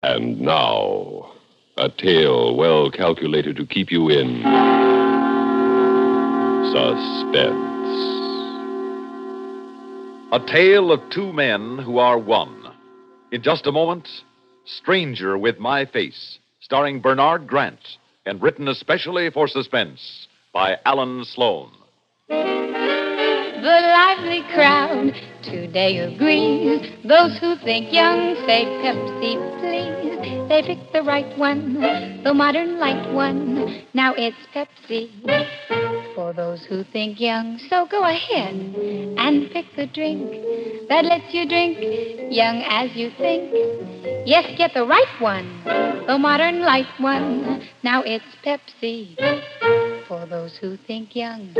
And now, a tale well calculated to keep you in suspense. A tale of two men who are one. In just a moment, Stranger with My Face, starring Bernard Grant, and written especially for Suspense by Alan Sloan. The lively crowd today agrees. Those who think young say Pepsi, please. They pick the right one, the modern light one. Now it's Pepsi for those who think young. So go ahead and pick the drink that lets you drink young as you think. Yes, get the right one, the modern light one. Now it's Pepsi for those who think young.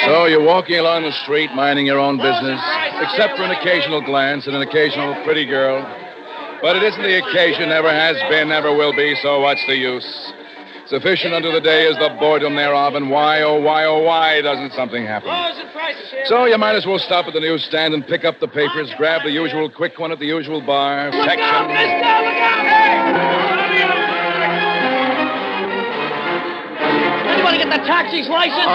So you're walking along the street, minding your own business, except for an occasional glance and an occasional pretty girl. But it isn't the occasion, never has been, never will be, so what's the use? Sufficient unto the day is the boredom thereof, and why, oh why doesn't something happen? So you might as well stop at the newsstand and pick up the papers, grab the usual quick one at the usual bar, section... Anybody get the taxi's license?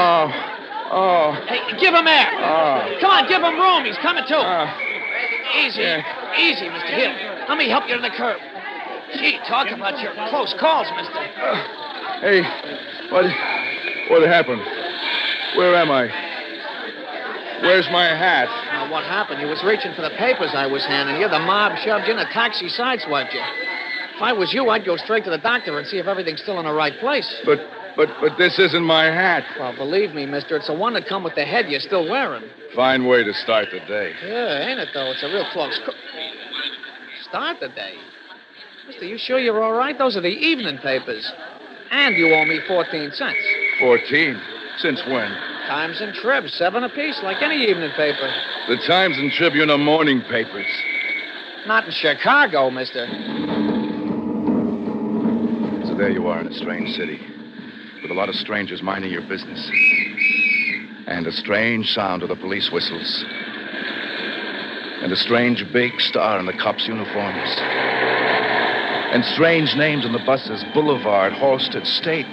Oh. Hey, give him air. Oh. Come on, give him room. He's coming too. Easy, yeah. easy, mister. Here, let me help you to the curb. Gee, talk about your close calls, mister. Hey, what happened? Where am I? Where's my hat? Now, what happened? You was reaching for the papers I was handing you. The mob shoved you in, a taxi sideswiped you. If I was you, I'd go straight to the doctor and see if everything's still in the right place. But this isn't my hat. Well, believe me, mister, it's the one that come with the head you're still wearing. Fine way to start the day. Yeah, ain't it, though? It's a real close start the day. Mister, you sure you're all right? Those are the evening papers. And you owe me 14 cents. 14? Since when? Times and Tribune, 7 apiece, like any evening paper. The Times and Tribune are morning papers. Not in Chicago, mister. So there you are in a strange city, with a lot of strangers minding your business. And a strange sound of the police whistles. And a strange big star in the cops' uniforms. And strange names on the buses: Boulevard, Halsted, State.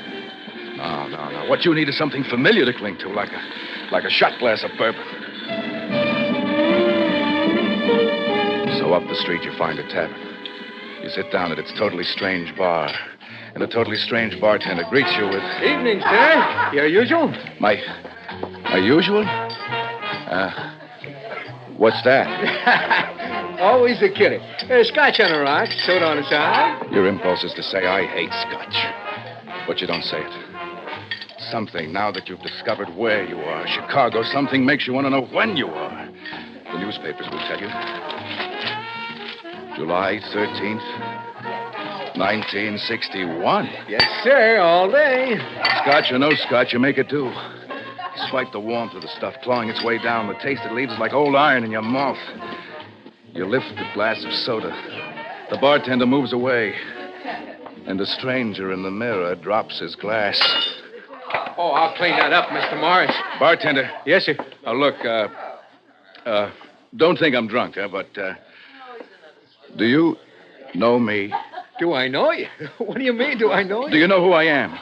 No. What you need is something familiar to cling to, like a shot glass of bourbon. So up the street you find a tavern. You sit down at its totally strange bar. And a totally strange bartender greets you with... Evening, sir. Your usual? My usual? What's that? Always a kitty. Scotch on a rock, soda on the side. Your impulse is to say, I hate Scotch. But you don't say it. Something, now that you've discovered where you are, Chicago, something makes you want to know when you are. The newspapers will tell you. July 13th, 1961. Yes, sir, all day. Scotch or no Scotch, you make it do. Despite the warmth of the stuff clawing its way down, the taste it leaves is like old iron in your mouth. You lift the glass of soda. The bartender moves away. And the stranger in the mirror drops his glass. Oh, I'll clean that up, Mr. Morris. Bartender. Yes, sir. Now, look, don't think I'm drunk, but, do you know me? Do I know you? What do you mean, do I know you? Do you know who I am?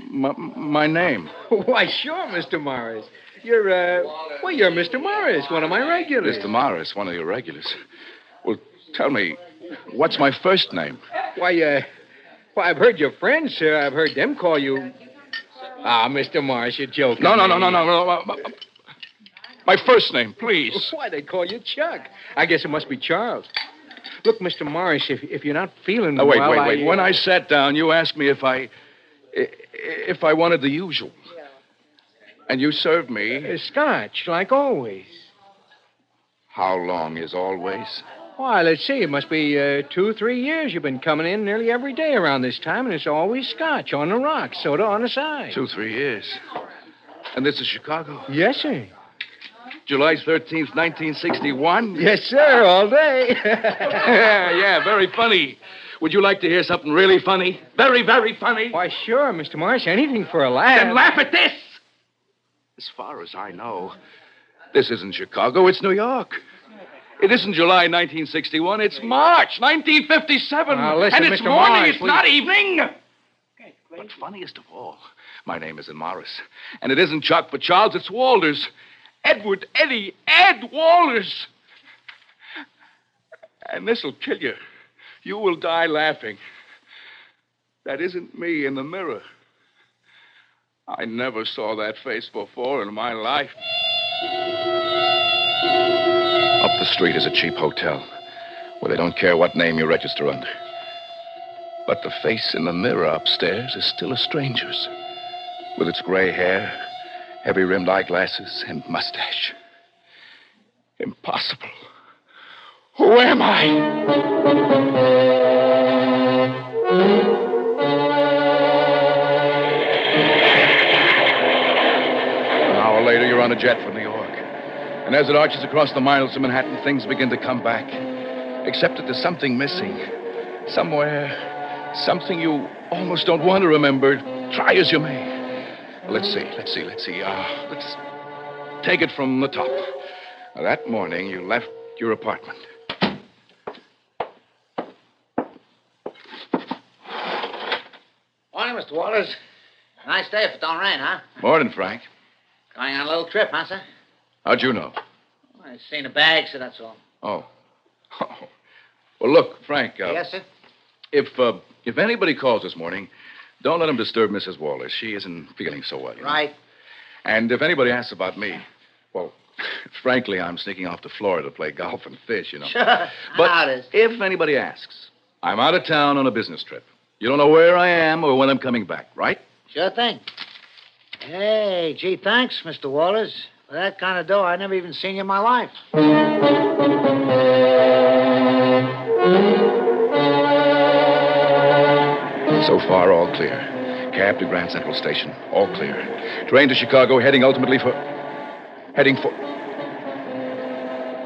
My name. Why, sure, Mr. Morris. You're Mr. Morris, one of my regulars. Mr. Morris, one of your regulars. Well, tell me, what's my first name? Why, I've heard your friends, sir. I've heard them call you... Mr. Morris, you're joking. No. My first name, please. Why, they call you Chuck. I guess it must be Charles. Look, Mr. Morris, if you're not feeling wait. well, When I sat down, you asked me if I wanted the usual. And you served me... Scotch, like always. How long is always? Why, let's see. It must be 2-3 years you've been coming in nearly every day around this time, and it's always Scotch on the rocks, soda on the side. 2-3 years. And this is Chicago? Yes, sir. July 13th, 1961? Yes, sir, all day. yeah, very funny. Would you like to hear something really funny? Very, very funny? Why, sure, Mr. Morris. Anything for a laugh. Then laugh at this! As far as I know, this isn't Chicago, it's New York. It isn't July 1961. It's March 1957. Now, listen, and it's Mr. morning. Morris, It's please. not evening. But funniest of all, my name isn't Morris. And it isn't Chuck but Charles. It's Walters. Edward Eddie Ed Walters. And this'll kill you. You will die laughing. That isn't me in the mirror. I never saw that face before in my life. Up the street is a cheap hotel where they don't care what name you register under. But the face in the mirror upstairs is still a stranger's, with its gray hair, heavy-rimmed eyeglasses, and mustache. Impossible. Who am I? An hour later, you're on a jet for New York. And as it arches across the miles to Manhattan, things begin to come back. Except that there's something missing. Somewhere. Something you almost don't want to remember, try as you may. Let's see. Let's take it from the top. That morning, you left your apartment. Morning, Mr. Walters. Nice day if it don't rain, huh? Morning, Frank. Going on a little trip, huh, sir? How'd you know? I seen a bag, so that's all. Oh. Well, look, Frank. Yes, sir? If anybody calls this morning, don't let them disturb Mrs. Walters. She isn't feeling so well. You know? Right. And if anybody asks about me, well, frankly, I'm sneaking off to Florida to play golf and fish, you know. Sure. But How it is. if anybody asks, I'm out of town on a business trip. You don't know where I am or when I'm coming back, right? Sure thing. Hey, gee, thanks, Mr. Walters. For that kind of dough, I never even seen you in my life. So far, all clear. Cab to Grand Central Station, all clear. Train to Chicago, heading for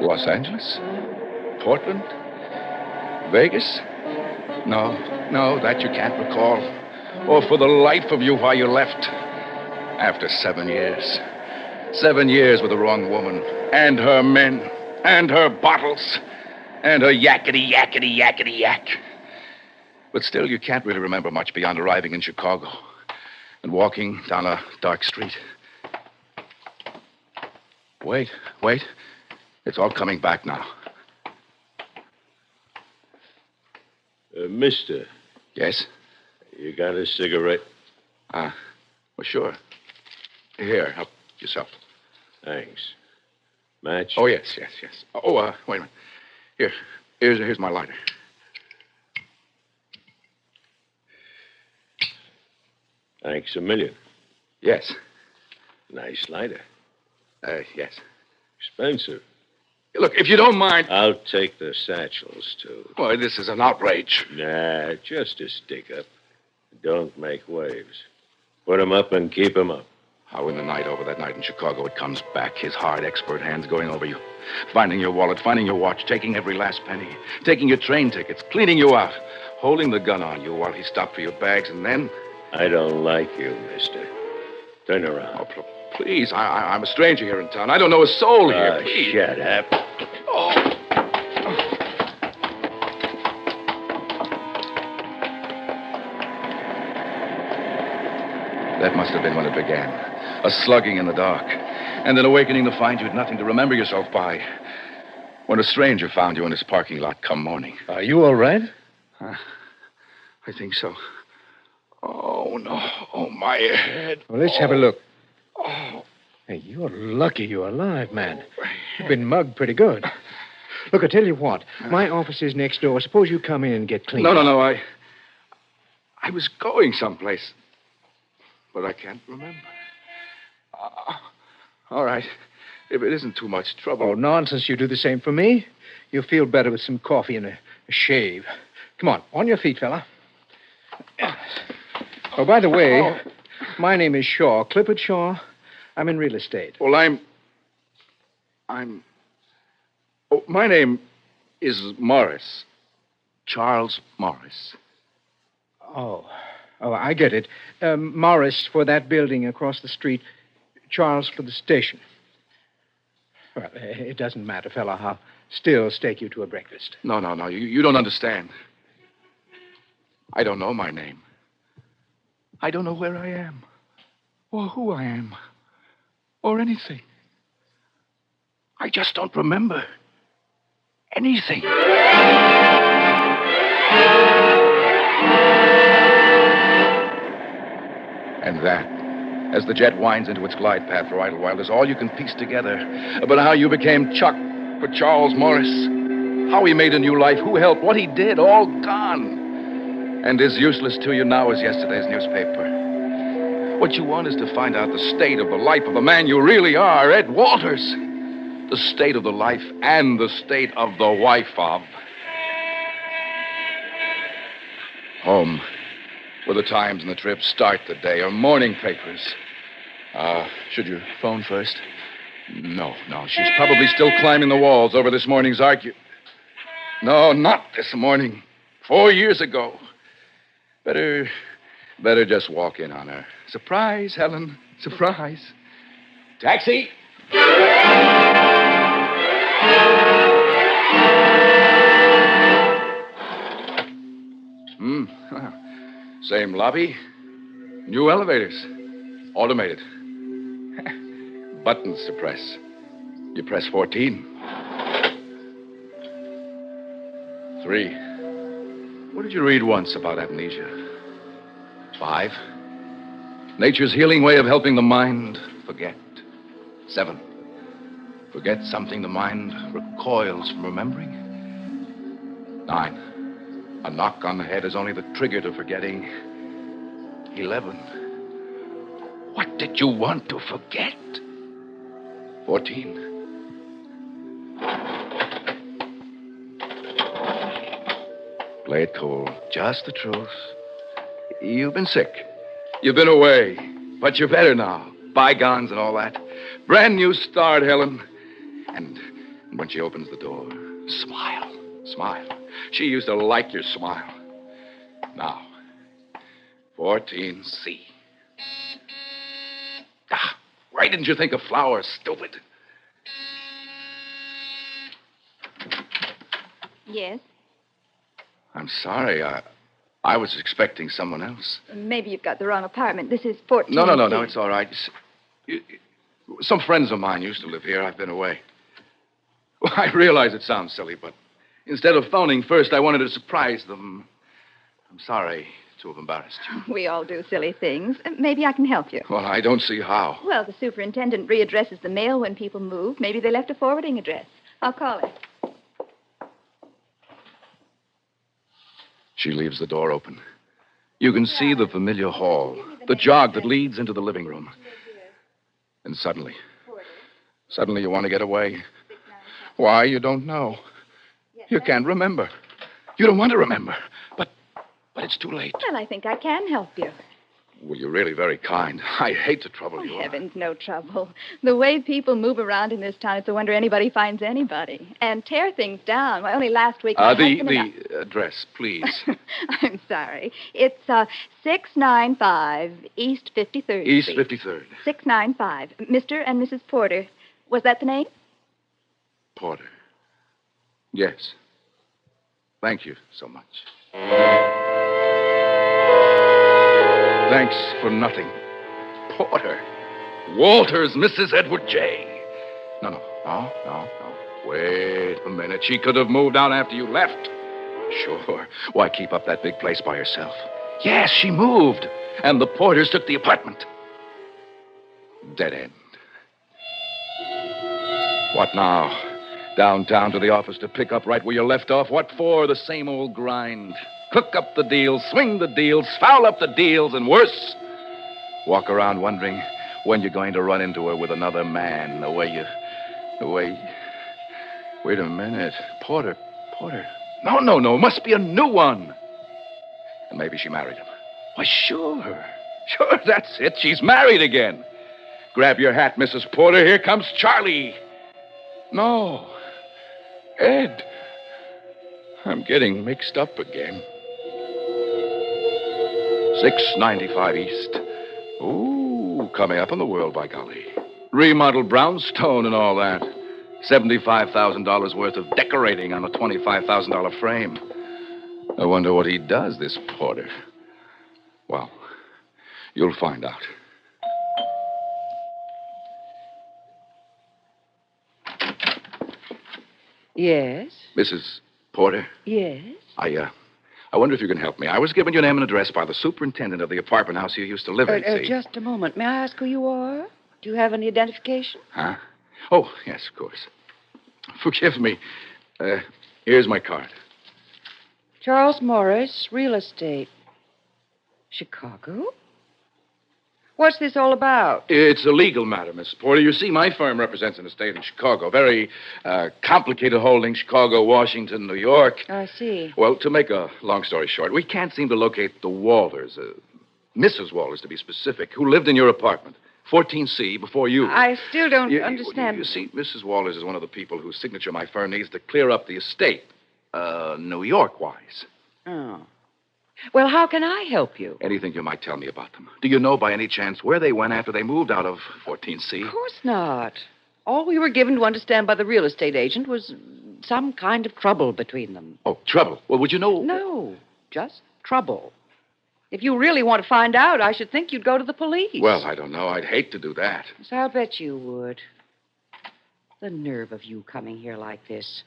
Los Angeles? Portland? Vegas? No, that you can't recall. Or for the life of you why you left. After 7 years. 7 years with the wrong woman. And her men. And her bottles. And her yakety, yakety, yakety, yak. But still, you can't really remember much beyond arriving in Chicago and walking down a dark street. Wait. It's all coming back now. Mister, Yes? you got a cigarette? Well, sure. Here, help yourself. Thanks. Match? Oh, yes. Oh, wait a minute. Here's my lighter. Thanks a million. Yes. Nice lighter. Yes. Expensive. Look, if you don't mind... I'll take the satchels, too. Boy, this is an outrage. Nah, just a stick-up. Don't make waves. Put 'em up and keep 'em up. How in the night over that night in Chicago it comes back, his hard, expert hands going over you, finding your wallet, finding your watch, taking every last penny, taking your train tickets, cleaning you out, holding the gun on you while he stopped for your bags, and then... I don't like you, mister. Turn around. Oh, please, I'm a stranger here in town. I don't know a soul here. Please. Shut up. Oh. That must have been when it began. A slugging in the dark. And then awakening to find you had nothing to remember yourself by. When a stranger found you in his parking lot come morning. Are you all right? I think so. Oh, no. Oh, my head. Well, let's have a look. Hey, you're lucky you're alive, man. You've been mugged pretty good. Look, I tell you what. My office is next door. Suppose you come in and get clean. No. I was going someplace. But I can't remember. All right. If it isn't too much trouble. Oh, nonsense. You do the same for me. You'll feel better with some coffee and a shave. Come on your feet, fella. Oh, by the way, my name is Shaw, Clifford Shaw. I'm in real estate. Well, Oh, my name is Morris. Charles Morris. Oh, I get it. Morris for that building across the street. Charles for the station. Well, it doesn't matter, fella. I'll still stake you to a breakfast. No. You don't understand. I don't know my name. I don't know where I am, or who I am, or anything. I just don't remember anything. And that, as the jet winds into its glide path for Idlewild, is all you can piece together about how you became Chuck for Charles Morris, how he made a new life, who helped, what he did, all gone. And as useless to you now as yesterday's newspaper. What you want is to find out the state of the life of the man you really are, Ed Walters. The state of the life and the state of the wife of. Home, where the Times and the Trib start the day, or morning papers. Should you phone first? No. She's probably still climbing the walls over this morning's No, not this morning. 4 years ago. Better just walk in on her. Surprise, Helen. Surprise. Taxi! Same lobby. New elevators. Automated. Buttons to press. You press 14. 3. What did you read once about amnesia? 5. Nature's healing way of helping the mind forget. 7. Forget something the mind recoils from remembering. 9. A knock on the head is only the trigger to forgetting. 11. What did you want to forget? 14. Play it cool. Just the truth. You've been sick. You've been away. But you're better now. Bygones and all that. Brand new start, Helen. And when she opens the door, smile. Smile. She used to like your smile. Now, 14C. Why didn't you think of flowers, stupid? Yes? I'm sorry. I was expecting someone else. Maybe you've got the wrong apartment. This is 14. No. It's all right. Some friends of mine used to live here. I've been away. Well, I realize it sounds silly, but instead of phoning first, I wanted to surprise them. I'm sorry to have embarrassed you. We all do silly things. Maybe I can help you. Well, I don't see how. Well, the superintendent readdresses the mail when people move. Maybe they left a forwarding address. I'll call her. She leaves the door open. You can see the familiar hall, the jog that leads into the living room. And suddenly you want to get away. Why, you don't know. You can't remember. You don't want to remember. But it's too late. Well, I think I can help you. Well, you're really very kind. I hate to trouble you. Heavens, no trouble. The way people move around in this town, it's a wonder anybody finds anybody. And tear things down. Why, only last week... The address, please. I'm sorry. It's 695 East 53rd Street. East 53rd. 695. Mr. and Mrs. Porter. Was that the name? Porter. Yes. Thank you so much. Thanks for nothing. Porter. Walters, Mrs. Edward J. No. Wait a minute. She could have moved out after you left. Sure. Why keep up that big place by herself? Yes, she moved. And the Porters took the apartment. Dead end. What now? Downtown to the office to pick up right where you left off? What for? The same old grind. Cook up the deals, swing the deals, foul up the deals, and worse. Walk around wondering when you're going to run into her with another man. The way... Wait a minute. Porter. No. Must be a new one. And maybe she married him. Why, sure. Sure, that's it. She's married again. Grab your hat, Mrs. Porter. Here comes Charlie. No. Ed. I'm getting mixed up again. 695 East. Ooh, coming up in the world, by golly. Remodeled brownstone and all that. $75,000 worth of decorating on a $25,000 frame. I wonder what he does, this Porter. Well, you'll find out. Yes? Mrs. Porter, Yes? I wonder if you can help me. I was given your name and address by the superintendent of the apartment house you used to live in, see? Just a moment. May I ask who you are? Do you have any identification? Huh? Oh, yes, of course. Forgive me. Here's my card. Charles Morris, real estate. Chicago? What's this all about? It's a legal matter, Miss Porter. You see, my firm represents an estate in Chicago. Very complicated holding, Chicago, Washington, New York. I see. Well, to make a long story short, we can't seem to locate the Walters, Mrs. Walters to be specific, who lived in your apartment, 14C, before you. I still don't understand. You see, Mrs. Walters is one of the people whose signature my firm needs to clear up the estate, New York-wise. Oh. Well, how can I help you? Anything you might tell me about them. Do you know by any chance where they went after they moved out of 14C? Of course not. All we were given to understand by the real estate agent was some kind of trouble between them. Oh, trouble. Well, would you know? No, just trouble. If you really want to find out, I should think you'd go to the police. Well, I don't know. I'd hate to do that. So I'll bet you would. The nerve of you coming here like this.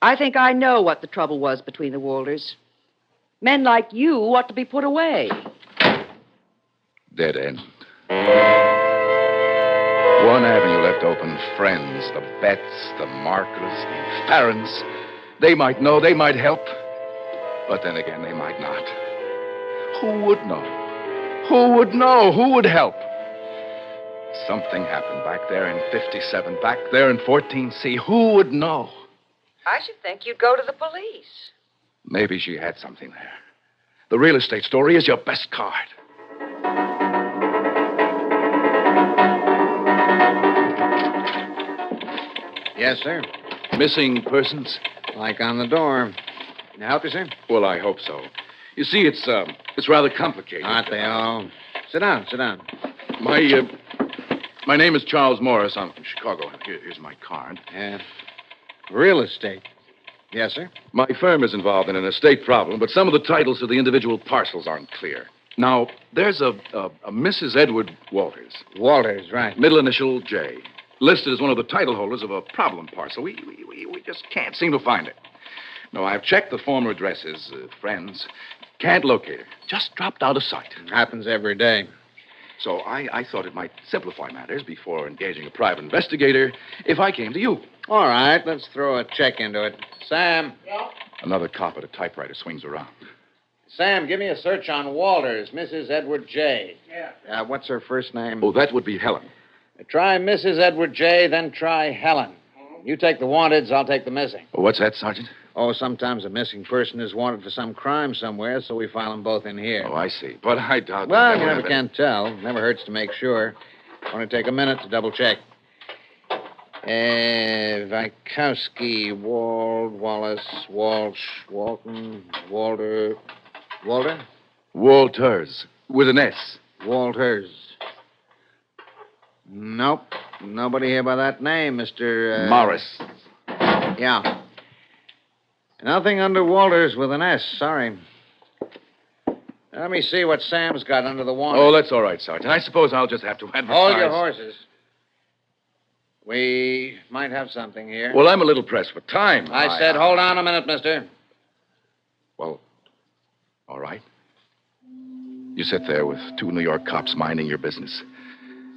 I think I know what the trouble was between the Walters. Men like you ought to be put away. Dead end. One avenue left open. Friends, the Betts, the Markers, the Farrens. They might know, they might help. But then again, they might not. Who would know? Who would know? Who would help? Something happened back there in 57, back there in 14C. Who would know? I should think you'd go to the police. Maybe she had something there. The real estate story is your best card. Yes, sir. Missing persons? Like on the door. Can I help you, sir? Well, I hope so. You see, it's rather complicated. Aren't they all? Sit down, sit down. My name is Charles Morris. I'm from Chicago. Here's my card. Real estate. Yes, sir. My firm is involved in an estate problem, but some of the titles to the individual parcels aren't clear. Now, there's a Mrs. Edward Walters. Walters, right. Middle initial J. Listed as one of the title holders of a problem parcel. We just can't seem to find it. No, I've checked the former addresses, friends. Can't locate her. Just dropped out of sight. Happens every day. So I thought it might simplify matters before engaging a private investigator if I came to you. All right, let's throw a check into it. Sam. Yeah? Another cop at a typewriter swings around. Sam, give me a search on Walters, Mrs. Edward J. Yeah. What's her first name? Oh, that would be Helen. Try Mrs. Edward J., then try Helen. You take the wanteds, I'll take the missing. Oh, what's that, Sergeant? Oh, sometimes a missing person is wanted for some crime somewhere, so we file them both in here. Oh, I see. But I doubt... Well, you never can tell. Never hurts to make sure. Want to take a minute to double check. Vikowski, Wald, Wallace, Walsh, Walton, Walter. Walter? Walters, with an S. Walters. Nope. Nobody here by that name, Mr. Morris. Yeah. Nothing under Walters with an S. Sorry. Let me see what Sam's got under the warrant. Oh, that's all right, Sergeant. I suppose I'll just have to advertise. Hold your horses. We might have something here. Well, I'm a little pressed for time. I said hold on a minute, mister. Well, all right. You sit there with two New York cops minding your business,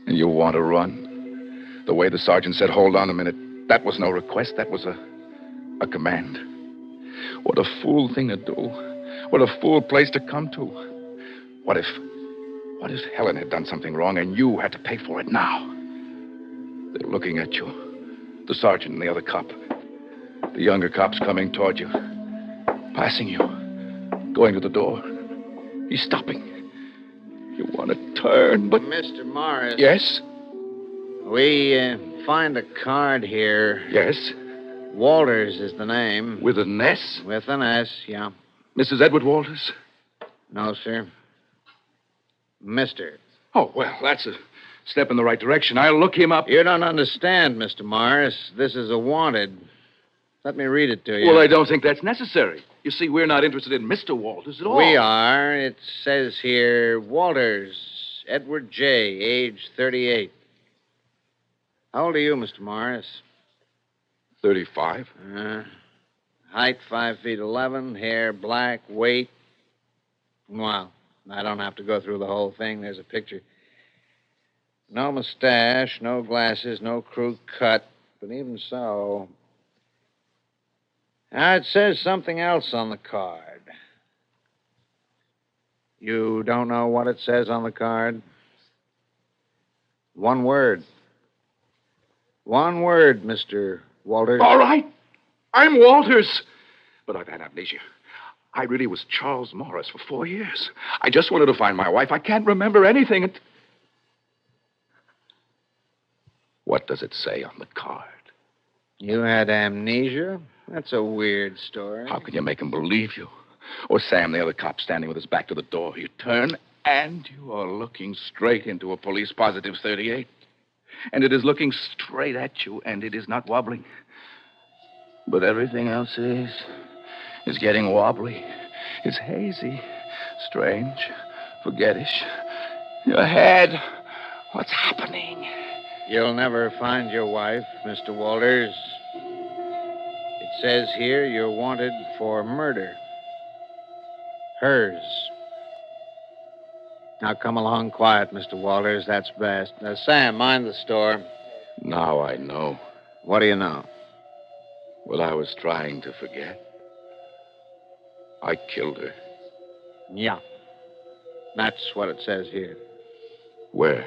and you want to run. The way the sergeant said, hold on a minute, that was no request. That was a command. What a fool thing to do. What a fool place to come to. What if Helen had done something wrong and you had to pay for it now? They're looking at you. The sergeant and the other cop. The younger cop's coming toward you. Passing you. Going to the door. He's stopping. You want to turn, but... Mr. Morris. Yes? We find a card here. Yes? Walters is the name. With an S? With an S, yeah. Mrs. Edward Walters? No, sir. Mister. Oh, well, that's step in the right direction, I'll look him up. You don't understand, Mr. Morris. This is a wanted. Let me read it to you. Well, I don't think that's necessary. You see, we're not interested in Mr. Walters at all. We are. It says here, Walters, Edward J., age 38. How old are you, Mr. Morris? 35. Height 5 feet 11, hair black, weight. Well, I don't have to go through the whole thing. There's a picture. No mustache, no glasses, no crew cut. But even so... Now, it says something else on the card. You don't know what it says on the card? One word. One word, Mr. Walters. All right. I'm Walters. But I've had amnesia. I really was Charles Morris for 4 years. I just wanted to find my wife. I can't remember anything. What does it say on the card? You had amnesia? That's a weird story. How can you make him believe you? Or Sam, the other cop, standing with his back to the door. You turn, and you are looking straight into a police-positive 38. And it is looking straight at you, and it is not wobbling. But everything else is getting wobbly. It's hazy, strange, forgettish. Your head, what's happening? You'll never find your wife, Mr. Walters. It says here you're wanted for murder. Hers. Now come along quiet, Mr. Walters. That's best. Sam, mind the store. Now I know. What do you know? Well, I was trying to forget. I killed her. Yeah. That's what it says here. Where?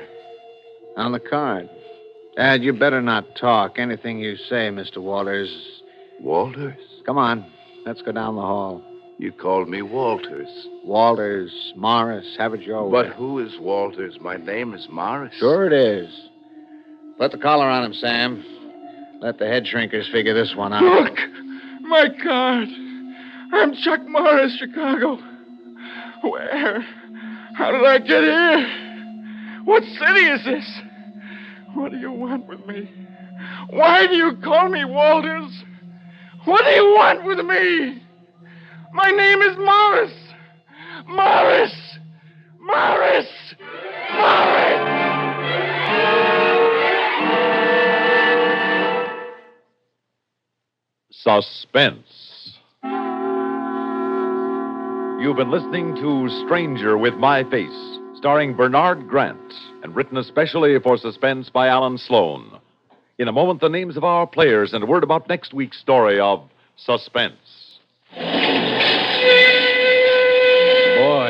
On the card. Dad, you better not talk. Anything you say, Mr. Walters. Walters? Come on. Let's go down the hall. You called me Walters. Walters, Morris, have it your way. But who is Walters? My name is Morris. Sure it is. Put the collar on him, Sam. Let the head shrinkers figure this one out. Look! My card. I'm Chuck Morris, Chicago. Where? How did I get here? What city is this? What do you want with me? Why do you call me Walters? What do you want with me? My name is Morris. Morris! Morris! Morris! Suspense. You've been listening to Stranger with My Face, starring Bernard Grant, and written especially for Suspense by Alan Sloan. In a moment, the names of our players and a word about next week's story of Suspense. Boy,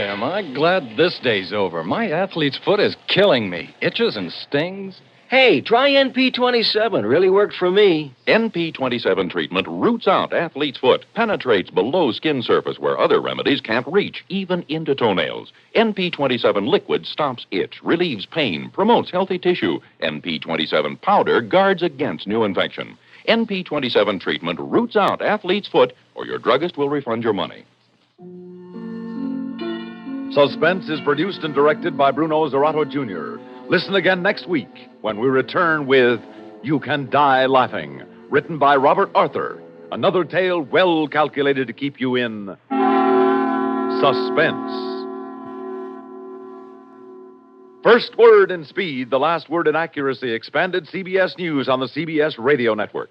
am I glad this day's over. My athlete's foot is killing me. Itches and stings. Hey, try NP27. Really worked for me. NP27 treatment roots out athlete's foot, penetrates below skin surface where other remedies can't reach, even into toenails. NP27 liquid stops itch, relieves pain, promotes healthy tissue. NP27 powder guards against new infection. NP27 treatment roots out athlete's foot, or your druggist will refund your money. Suspense is produced and directed by Bruno Zerato Jr. Listen again next week when we return with You Can Die Laughing, written by Robert Arthur. Another tale well calculated to keep you in suspense. First word in speed, the last word in accuracy. Expanded CBS News on the CBS Radio Network.